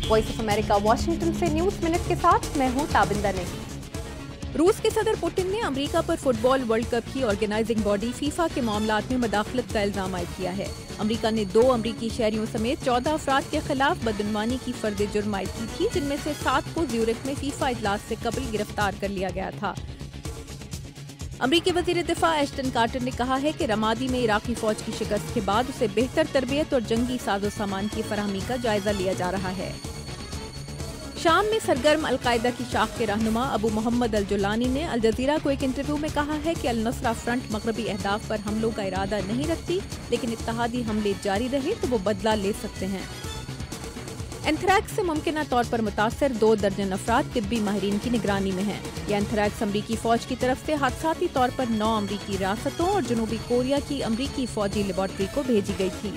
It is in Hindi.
वॉइस ऑफ अमेरिका वाशिंगटन से न्यूज मिनट के साथ मैं हूं ताबिंदा नहीं। रूस के सदर पुतिन ने अमेरिका पर फुटबॉल वर्ल्ड कप की ऑर्गेनाइजिंग बॉडी फीफा के मामलात में मदाखलत का इल्जाम आयद किया है। अमेरिका ने 2 अमेरिकी शहरियों समेत 14 अफराद के खिलाफ बदनवानी की फर्द जुर्म आयद की थी, जिनमें से 7 को ज्यूरिख में फीफा इजलास से कबल गिरफ्तार कर लिया गया था। अमरीकी वजीर दिफा एश्टन कार्टर ने कहा है कि रमादी में इराकी फौज की शिकस्त के बाद उसे बेहतर तरबियत और जंगी साजो सामान की फराहमी का जायजा लिया जा रहा है। शाम में सरगर्म अलकायदा की शाख के रहनुमा अबू मोहम्मद अल जुलानी ने अल जजीरा को एक इंटरव्यू में कहा है कि अल नुसरा फ्रंट मगरबी अहदाफ पर हमलों का इरादा नहीं रखती, लेकिन इत्तेहादी हमले जारी रहे तो वो बदला ले सकते हैं। एंथ्रैक्स से मुमकिना तौर पर मुतासर 2 दर्जन अफराद तिब्बी माहिरीन की निगरानी में हैं। यह एंथ्रैक्स अमरीकी फौज की तरफ से हादसाती तौर पर 9 अमरीकी रियासतों और जनूबी कोरिया की अमरीकी फौजी लेबॉर्ट्री को भेजी गई थी।